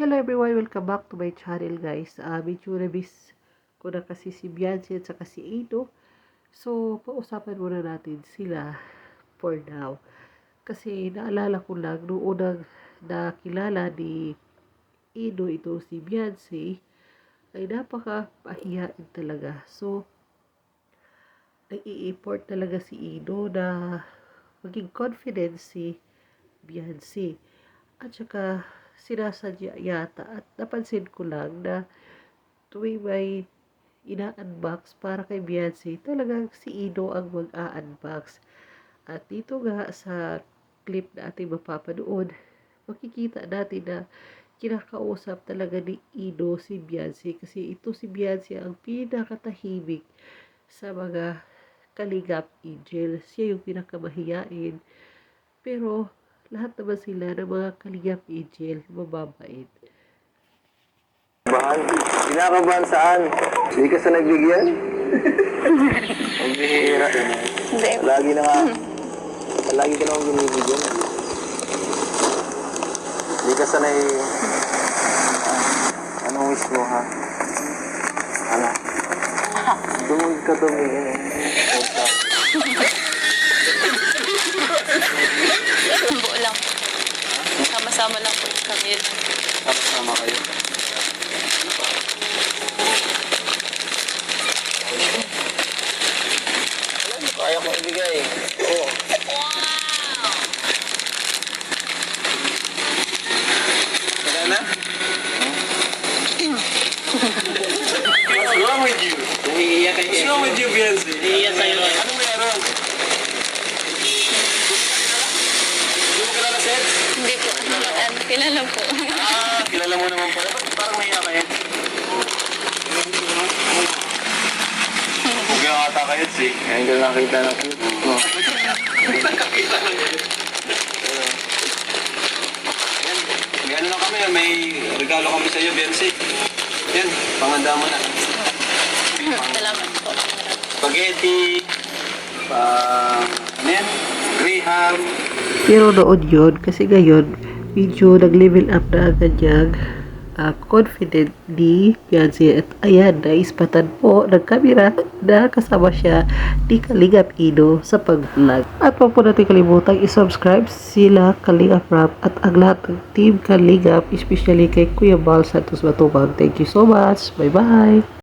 Hello everyone, welcome back to my channel guys. Medyo nabis ko na kasi si Beyonce at saka si Ado. So, pausapan muna natin sila for now. Kasi naalala ko lang, noong unang nakilala ni Ado ito si Beyonce, ay napaka-pahiyain talaga. So, nag-i-import talaga si Ado na maging confident si Beyonce. At saka, sinasadya yata at napansin ko lang na tuwing may ina-unbox para kay Beyonce, talagang si Ino ang mag-a-unbox. At dito nga sa clip na ating mapapanood, makikita natin na kinakausap talaga ni Ino si Beyonce kasi ito si Beyonce ang pinakatahimik sa mga Kalingap Angel. Siya yung pinakamahiyain. Pero lahat naman sila ng mga Kalingap Angel mababait. Bahal? Kinakabahan saan? Hindi ka sa nagbigyan? Ang bihira. Hindi. Lagi na nga. Lagi ka naman binibigyan. Hindi ka sanay. Anong wish mo, ha? Ano? Dumog ka tumingin eh. Buo lang. Sama-sama lang po kami. Sama kayo. Alam mo, kaya kong ibigay. Oo. Wala na? What's wrong with you? Umiiyak kayo. What's wrong with you, Beyonce? Umiiyak kayo. Ano meron? Hindi mo kilala si Ed? Hindi po. Kilala po. Kilala mo naman pala. Ba't parang naiyak kayo? Huwag yung ata kayo, si. Ngayon ko nakita ng cute mo. Nakakita lang yun. Yan. May ano lang kami, may regalo kami sa iyo, Beyonce. Yan, panganda mo na. Salamat po. Spaghetti, ano yan? Graham. Pero noon yun, kasi ngayon, medyo nag-level up na agad yung confident ni Beyonce. At ayan, naispatan po ng camera na kasama siya ni Kalingap Ino sa pag-vlog. At huwag po natin kalimutang i-subscribe sila Kalingap Rap at ang lahat ng team Kalingap, especially kay Kuya Bal Santos Matubang. Thank you so much. Bye-bye!